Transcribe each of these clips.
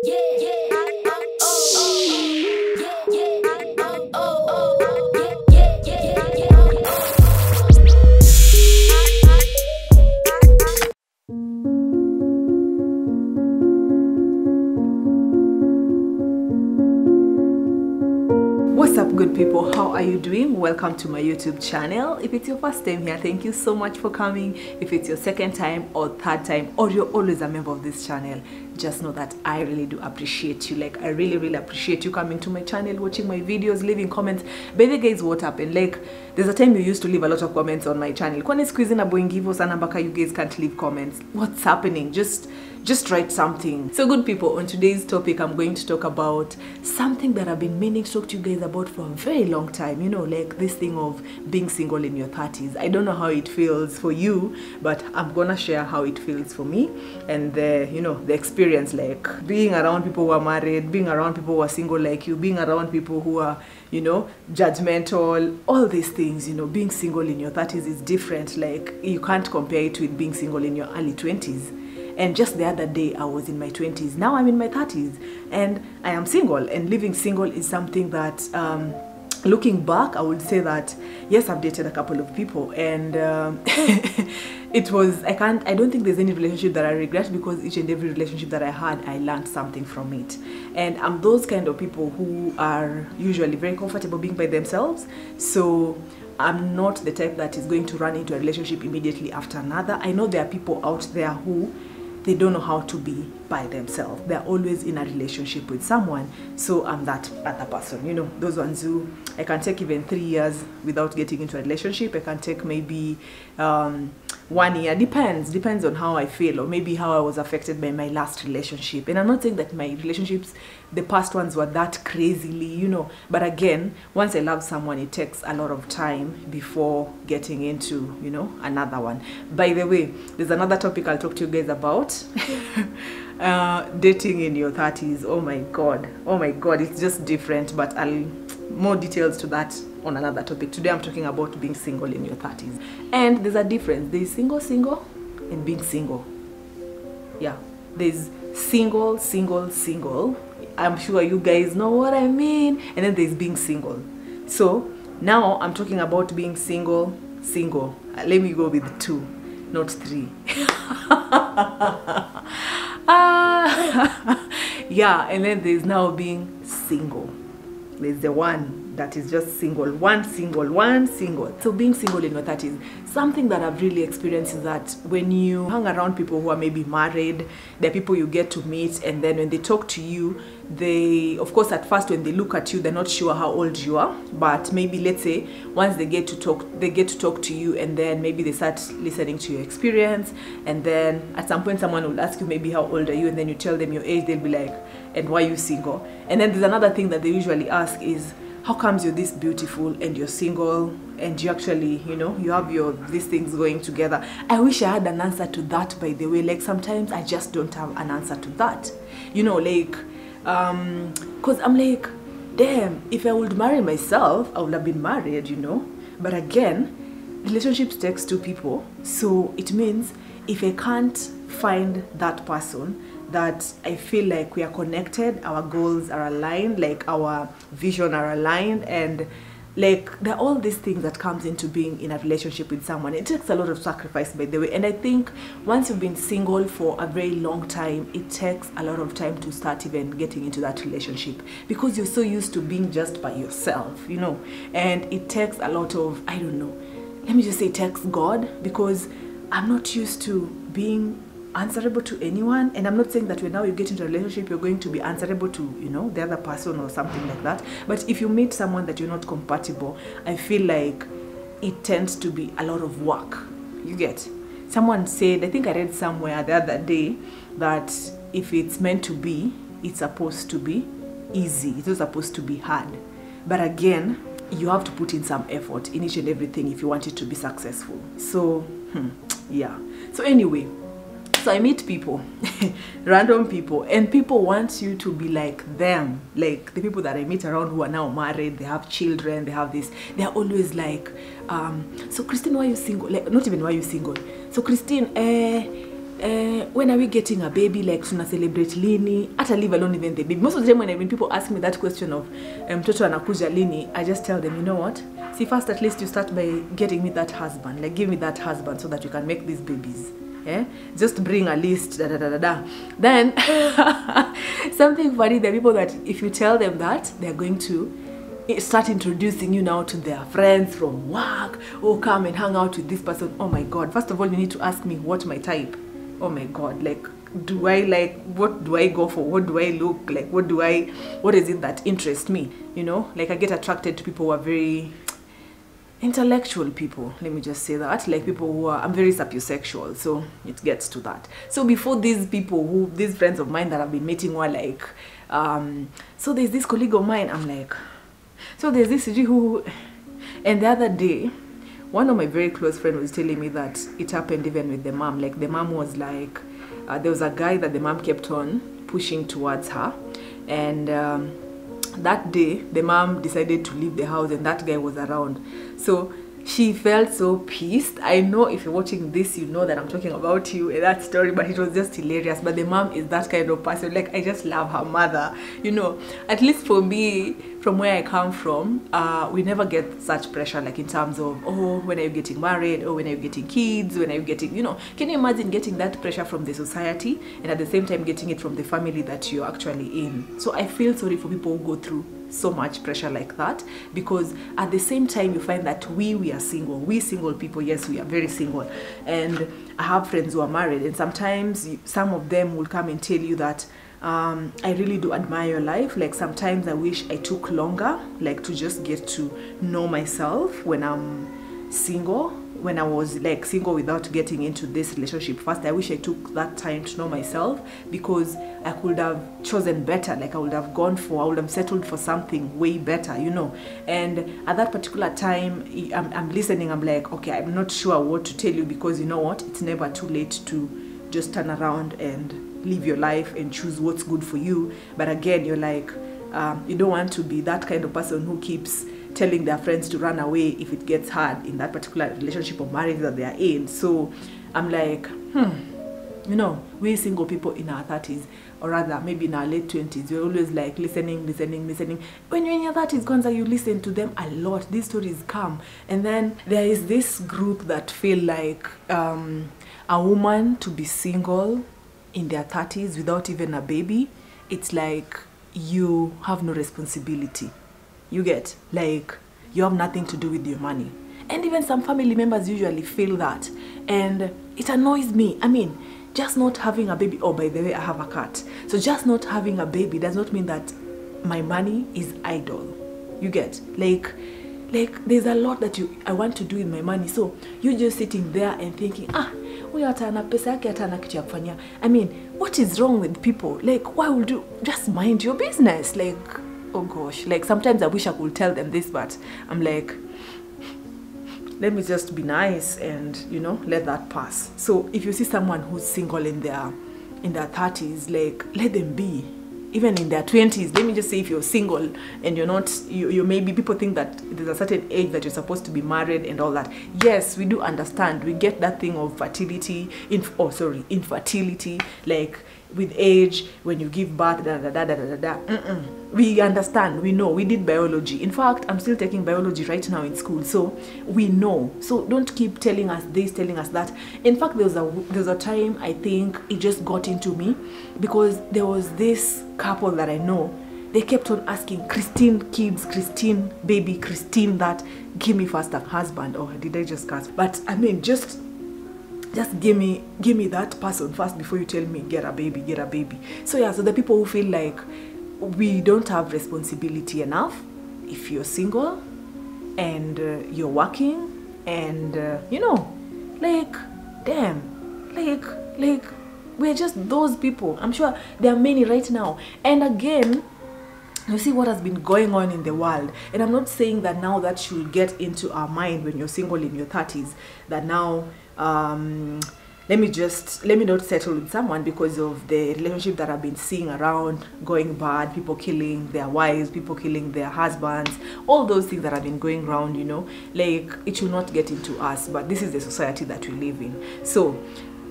What's up, good people? How are you doing? Welcome to my YouTube channel. If it's your first time here, thank you so much for coming. If it's your second time or third time, or you're always a member of this channel, just know that I really do appreciate you. Like, I really appreciate you coming to my channel, watching my videos, leaving comments. By the guys, what happened? Like, there's a time you used to leave a lot of comments on my channel. Kwani squeezing a boing give us an you guys can't leave comments. What's happening? Just write something. So good people, on today's topic I'm going to talk about something that I've been meaning to talk to you guys about for a very long time. You know, like this thing of being single in your 30s. I don't know how it feels for you, but I'm gonna share how it feels for me and the experience, like being around people who are married, being around people who are single like you, being around people who are, judgmental, all these things. Being single in your 30s is different. Like, you can't compare it with being single in your early 20s. And just the other day, I was in my 20s. Now I'm in my 30s. And I am single. And living single is something that, looking back, I would say that, yes, I've dated a couple of people. And I don't think there's any relationship that I regret, because each and every relationship that I had, I learned something from it. And I'm those kind of people who are usually very comfortable being by themselves. So I'm not the type that is going to run into a relationship immediately after another. I know there are people out there who they don't know how to be by themselves. They're always in a relationship with someone. So I'm that other person. Those ones who I can take even 3 years without getting into a relationship. I can take maybe 1 year. Depends on how I feel, or maybe how I was affected by my last relationship. And I'm not saying that my relationships, the past ones, were that crazily, but again, once I love someone, it takes a lot of time before getting into, another one. By the way, there's another topic I'll talk to you guys about. Dating in your 30s. Oh my god, it's just different, but more details to that on another topic. Today I'm talking about being single in your 30s. And there's a difference. There's single and being single. Yeah, there's single. I'm sure you guys know what I mean. And then there's being single. So now I'm talking about being single. Let me go with 2, not 3. Yeah, and then there's now being single. There's the one that is just single, one single. So being single in your 30s, something that I've really experienced is that when you hang around people who are maybe married, they're people you get to meet, and then when they talk to you, they, of course, at first when they look at you, they're not sure how old you are, but maybe, let's say, once they get to talk to you, and then maybe they start listening to your experience, and then at some point someone will ask you maybe how old are you, and then you tell them your age, they'll be like, and why are you single? And then there's another thing that they usually ask is, how comes you're this beautiful and you're single and you actually, you have these things going together? I wish I had an answer to that, by the way. Like, sometimes I just don't have an answer to that. Because I'm like, damn, if I would marry myself, I would have been married, But again, relationships takes 2 people. So it means if I can't find that person that I feel like we are connected, our goals are aligned, like our vision are aligned, and like there are all these things that comes into being in a relationship with someone. It takes a lot of sacrifice, by the way. And I think once you've been single for a very long time, it takes a lot of time to start even getting into that relationship, because you're so used to being just by yourself, and it takes a lot of, I don't know, let me just say it takes God, because I'm not used to being answerable to anyone. And I'm not saying that when now you get into a relationship you're going to be answerable to the other person or something like that, but if you meet someone that you're not compatible, I feel like it tends to be a lot of work. You get, someone said, I think I read somewhere the other day, that if it's meant to be, it's supposed to be easy, it's not supposed to be hard. But again, you have to put in some effort in each and everything if you want it to be successful. So yeah, so anyway, so I meet people, random people, and people want you to be like them. Like the people that I meet around who are now married, they have children, they have this, they're always like, so Christine, why are you single? Like, not even why are you single. So Christine, when are we getting a baby, like tuna celebrate lini, ata leave alone even the baby. Most of the time when people ask me that question of mtoto anakuja lini, I just tell them, you know what, see, first at least you start by getting me that husband, like give me that husband so that you can make these babies. Just bring a list, Then something funny, there are people that if you tell them that, they're going to start introducing you now to their friends from work. Oh, come and hang out with this person. Oh my God, first of all, you need to ask me what my type. Oh my God, like, do I like, what do I go for? What do I look like? What is it that interests me? You know, like I get attracted to people who are very intellectual people, let me just say that, like people who are, I'm very sapiosexual, so it gets to that. So before these people, these friends of mine that I've been meeting were like, so there's this colleague of mine, I'm like, so there's this who, and the other day, one of my very close friends was telling me that it happened even with the mom. Like the mom was like, there was a guy that the mom kept on pushing towards her, and that day the mom decided to leave the house and that guy was around. So she felt so pissed. I know if you're watching this, you know that I'm talking about you in that story, but it was just hilarious. But the mom is that kind of person. Like, I just love her mother, you know. At least for me, from where I come from, we never get such pressure, like in terms of, oh, when are you getting married, or when are you getting kids, when are you getting, you know. Can you imagine getting that pressure from the society and at the same time getting it from the family that you're actually in? So I feel sorry for people who go through so much pressure like that, because at the same time you find that we are single, we single people, yes, we are very single, and I have friends who are married, and sometimes some of them will come and tell you that I really do admire your life. Like sometimes I wish I took longer, like to just get to know myself when I'm single, when I was like single without getting into this relationship first. I wish I took that time to know myself, because I could have chosen better. Like I would have settled for something way better, you know. And at that particular time, I'm listening, I'm like, okay, I'm not sure what to tell you, because you know what, it's never too late to just turn around and live your life and choose what's good for you. But again, you're like, you don't want to be that kind of person who keeps telling their friends to run away if it gets hard in that particular relationship or marriage that they are in. So I'm like, you know, we single people in our 30s, or rather maybe in our late 20s, we're always like listening. When you're in your 30s, Kwanzaa, you listen to them a lot. These stories come. And then there is this group that feel like a woman to be single in their 30s without even a baby, it's like you have no responsibility. You get, like, you have nothing to do with your money. And even some family members usually feel that, and it annoys me. I mean, just not having a baby, oh, by the way, I have a cat, so just not having a baby does not mean that my money is idle. You get, like there's a lot that I want to do with my money, so you're just sitting there and thinking, huyu hata ana pesa yake, hata ana kitu ya kufanya. I mean, what is wrong with people? Like, why would you just mind your business? Like, oh gosh, like sometimes I wish I could tell them this, but I'm like, let me just be nice and, you know, let that pass. So if you see someone who's single in their 30s, like, let them be. Even in their 20s, let me just say, if you're single and you're not, you maybe, people think that there's a certain age that you're supposed to be married and all that. Yes, we do understand. We get that thing of infertility, like with age, when you give birth, we understand, we know, we did biology. In fact, I'm still taking biology right now in school, so we know. So don't keep telling us this, telling us that. In fact, there was a time, I think it just got into me, because there was this couple that I know, they kept on asking, Christine kids, Christine baby, Christine that, give me first a husband. Oh, did I just curse? But I mean, just give me that person first before you tell me get a baby. So yeah, so the people who feel like we don't have responsibility enough, if you're single and you're working and you know, like, damn, like we're just those people. I'm sure there are many right now. And again, you see what has been going on in the world, and I'm not saying that now that should get into our mind when you're single in your 30s, that now let me not settle with someone because of the relationship that I've been seeing around going bad, people killing their wives, people killing their husbands, all those things that have been going around, you know, like, it should not get into us. But this is the society that we live in. So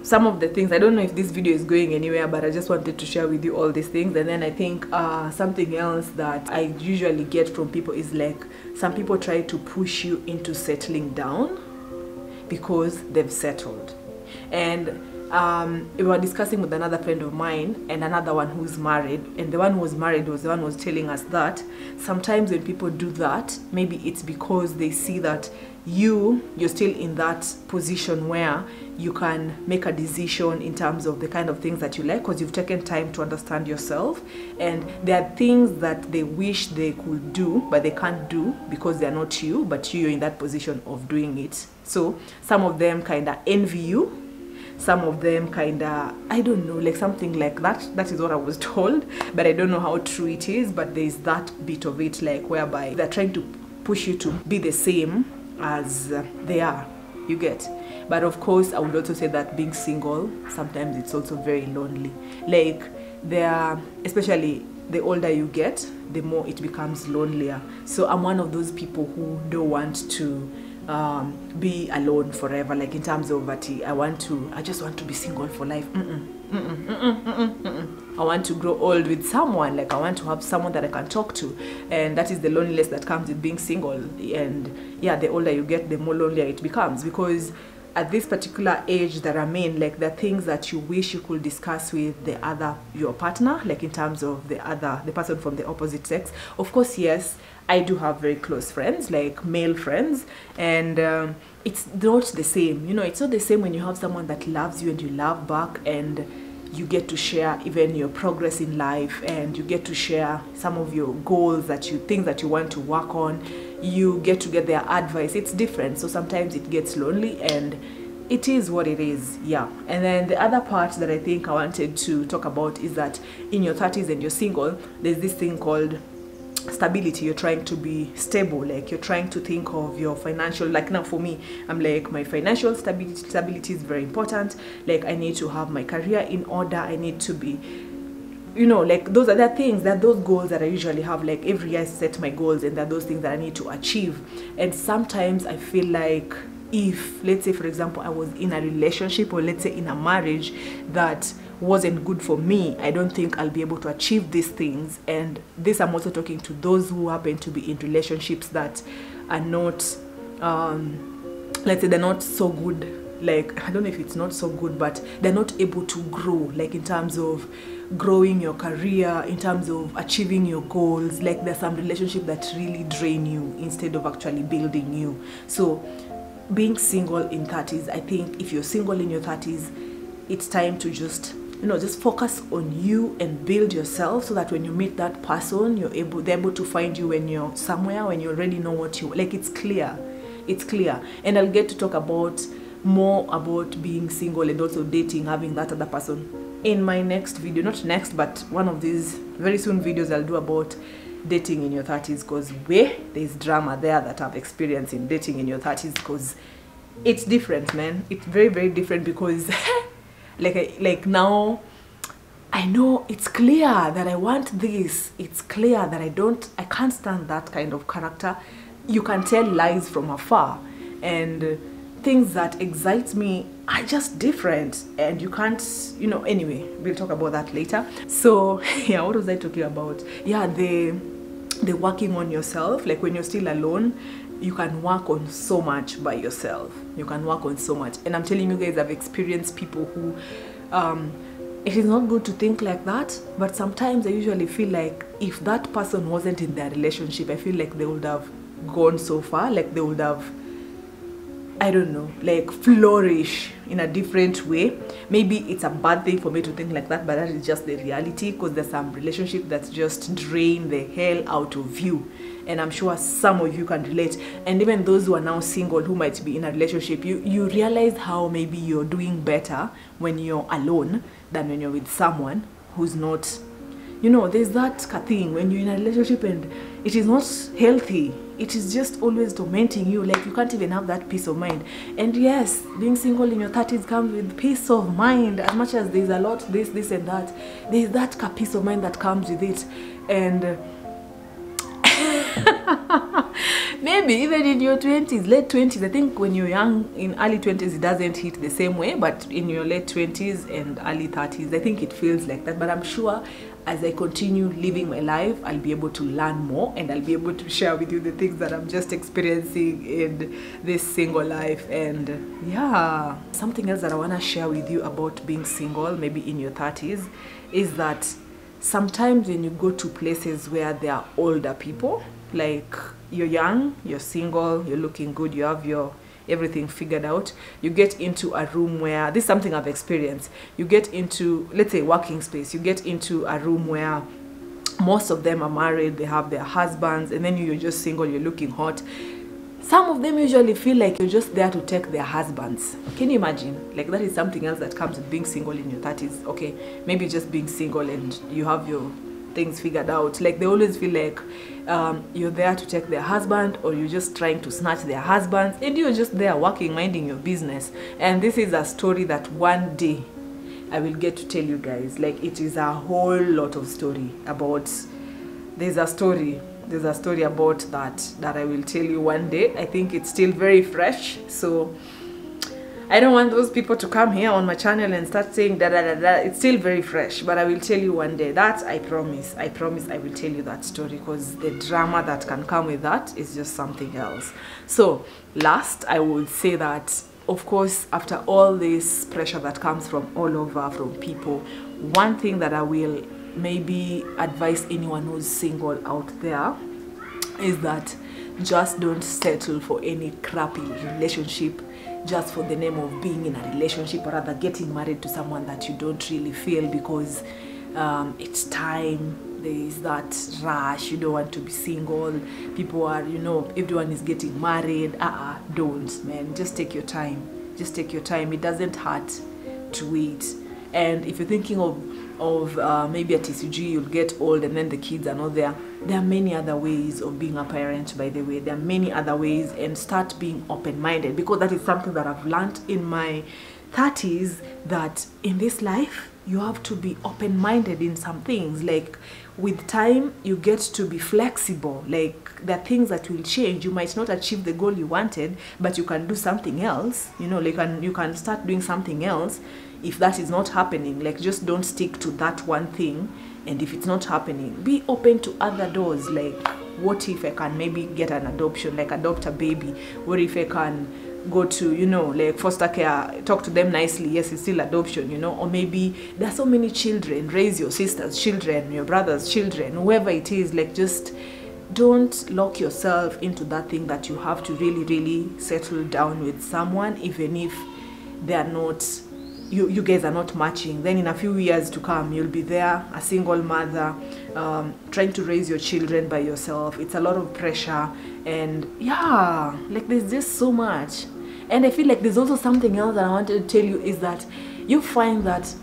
some of the things, I don't know if this video is going anywhere, but I just wanted to share with you all these things. And then I think something else that I usually get from people is like, some people try to push you into settling down because they've settled. And we were discussing with another friend of mine and another one who's married, and the one who was married was the one who was telling us that sometimes when people do that, maybe it's because they see that you're still in that position where you can make a decision in terms of the kind of things that you like, because you've taken time to understand yourself, and there are things that they wish they could do but they can't do because they're not you, but you're in that position of doing it. So some of them kind of envy you, some of them kind of, I don't know, like something like that. That is what I was told, but I don't know how true it is. But there's that bit of it, like whereby they're trying to push you to be the same as they are, you get. But of course, I would also say that being single, sometimes it's also very lonely. Like especially the older you get, the more it becomes lonelier. So I'm one of those people who don't want to be alone forever, like in terms of that I just want to be single for life. I want to grow old with someone, like I want to have someone that I can talk to, and that is the loneliness that comes with being single. And yeah, the older you get, the more lonelier it becomes, because at this particular age that I'm in, like the things that you wish you could discuss with your partner, like in terms of the person from the opposite sex. Of course, yes, I do have very close friends, like male friends, and it's not the same. You know, it's not the same when you have someone that loves you and you love back, and you get to share even your progress in life, and you get to share some of your goals, things that you want to work on. You get to get their advice. It's different. So sometimes it gets lonely, and it is what it is. Yeah. And then the other part that I think I wanted to talk about is that in your 30s and you're single, there's this thing called stability. You're trying to be stable, like you're trying to think of your financial, like now for me, I'm like, my financial stability is very important. Like I need to have my career in order. I need to be, you know, like those are the things, that those goals that I usually have. Like every year I set my goals, and that those things that I need to achieve. And sometimes I feel like, if let's say for example I was in a relationship, or let's say in a marriage that wasn't good for me, I don't think I'll be able to achieve these things. And this, I'm also talking to those who happen to be in relationships that are not let's say they're not so good. Like, I don't know if it's not so good, but they're not able to grow, like in terms of growing your career, in terms of achieving your goals. Like there's some relationship that really drain you instead of actually building you. So being single in 30s, I think if you're single in your 30s, it's time to just focus on you and build yourself, so that when you meet that person, they're able to find you when you're somewhere, when you already know what you like. It's clear. And I'll get to talk more about being single and also dating, having that other person in my next video. Not next, but one of these very soon videos I'll do about dating in your 30s, because there's drama there that I've experienced in dating in your 30s, because it's different, man. It's very, very different, because like now I know it's clear that I want this. It's clear that I can't stand that kind of character. You can tell lies from afar, and things that excite me are just different, and you can't, anyway, we'll talk about that later. So yeah, what was I talking about? Yeah, the working on yourself. Like when you're still alone, you can work on so much by yourself. You can work on so much. And I'm telling you guys, I've experienced people who it is not good to think like that, but sometimes I usually feel like if that person wasn't in their relationship, I feel like they would have gone so far. Like they would have, I don't know, like flourish in a different way. Maybe it's a bad thing for me to think like that, but that is just the reality, because there's some relationship that's just drain the hell out of you. And I'm sure some of you can relate. And even those who are now single, who might be in a relationship, you realize how maybe you're doing better when you're alone than when you're with someone who's not, there's that thing when you're in a relationship and it is not healthy. It is just always tormenting you. Like you can't even have that peace of mind. And yes, being single in your 30s comes with peace of mind. As much as there's a lot this and that, there's that peace of mind that comes with it. And maybe even in your 20s, late 20s. I think when you're young, in early 20s, it doesn't hit the same way, but in your late 20s and early 30s, I think it feels like that. But I'm sure as I continue living my life, I'll be able to learn more, and I'll be able to share with you the things that I'm just experiencing in this single life. And yeah, something else that I want to share with you about being single, maybe in your 30s, is that sometimes when you go to places where there are older people, like you're young, you're single, you're looking good, you have your everything figured out, you get into a room where, this is something I've experienced, you get into, let's say, working space, you get into a room where most of them are married, they have their husbands, and then you're just single, you're looking hot. Some of them usually feel like you're just there to take their husbands. Can you imagine? Like, that is something else that comes with being single in your 30s. Okay, maybe just being single and you have your things figured out. Like, they always feel like you're there to take their husband, or you're just trying to snatch their husbands, and you're just there working, minding your business. And this is a story that one day I will get to tell you guys. Like, it is a whole lot of story about, there's a story about that I will tell you one day. I think it's still very fresh, so I don't want those people to come here on my channel and start saying da da da da. It's still very fresh, but I will tell you one day. That I promise I will tell you that story, because the drama that can come with that is just something else. So last, I would say that, of course, after all this pressure that comes from all over, from people, one thing that I will maybe advise anyone who's single out there is that just don't settle for any crappy relationship just for the name of being in a relationship, or rather getting married to someone that you don't really feel, because it's time, there is that rush, you don't want to be single, people are, you know, everyone is getting married. Don't, man. Just take your time. Just take your time. It doesn't hurt to wait. And if you're thinking of maybe at TCG you'll get old and then the kids are not there, there are many other ways of being a parent, by the way. There are many other ways, and start being open-minded, because that is something that I've learned in my 30s, that in this life you have to be open-minded in some things. Like, with time you get to be flexible. Like, there are things that will change. You might not achieve the goal you wanted, but you can do something else, you know, like, you can start doing something else if that is not happening. Like, just don't stick to that one thing, and if it's not happening, be open to other doors. Like, what if I can maybe get an adoption, like adopt a baby? What if I can go to, you know, like foster care, talk to them nicely? Yes, it's still adoption, you know. Or maybe there are so many children, raise your sister's children, your brother's children, whoever it is. Like, just don't lock yourself into that thing that you have to really settle down with someone, even if they are not, you guys are not matching. Then in a few years to come, you'll be there, a single mother, trying to raise your children by yourself. It's a lot of pressure, and yeah, like, there's just so much. And I feel like there's also something else that I wanted to tell you, is that you find that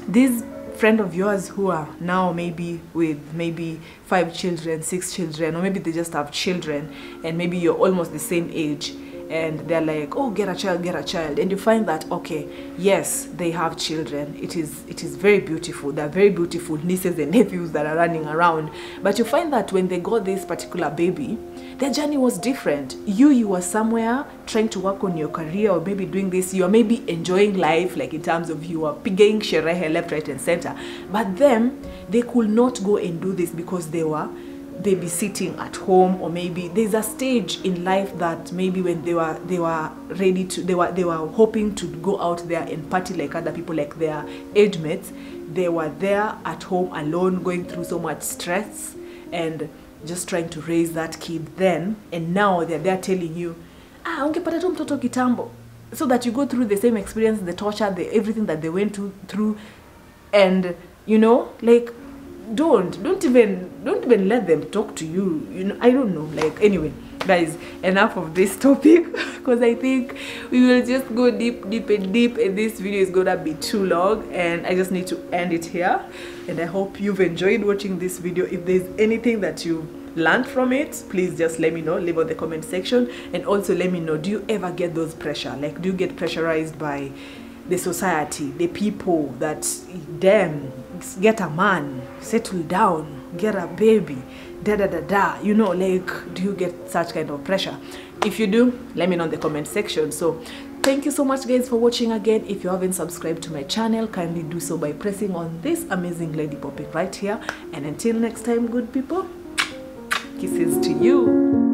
these friend of yours who are now maybe with maybe 5 children, 6 children, or maybe they just have children, and maybe you're almost the same age, and they're like, oh, get a child, and you find that, okay, yes, they have children, it is very beautiful, they're very beautiful nieces and nephews that are running around, but you find that when they got this particular baby, their journey was different. You were somewhere trying to work on your career, or maybe doing this, you are maybe enjoying life, like in terms of you are picking sherehe left, right and center, but them, they could not go and do this because they were babysitting at home. Or maybe there's a stage in life that maybe when they were ready to, they were hoping to go out there and party like other people, like their age mates, they were there at home alone, going through so much stress and just trying to raise that kid then. And now they're there telling you, ungepata tu mtoto kitambo, so that you go through the same experience, the torture, everything that they went through. And you know, like, don't even let them talk to you, you know. I don't know, like, anyway guys, enough of this topic, because I think we will just go deep, and this video is gonna be too long, and I just need to end it here. And I hope you've enjoyed watching this video. If there's anything that you learned from it, please just let me know, leave on the comment section. And also let me know, do you ever get those pressure? Like, do you get pressurized by the society, the people that, damn, get a man, settle down, get a baby, da da da da, you know, like, do you get such kind of pressure? If you do, let me know in the comment section. So thank you so much guys for watching again. If you haven't subscribed to my channel, kindly do so by pressing on this amazing lady popping right here. And until next time, good people, kisses to you.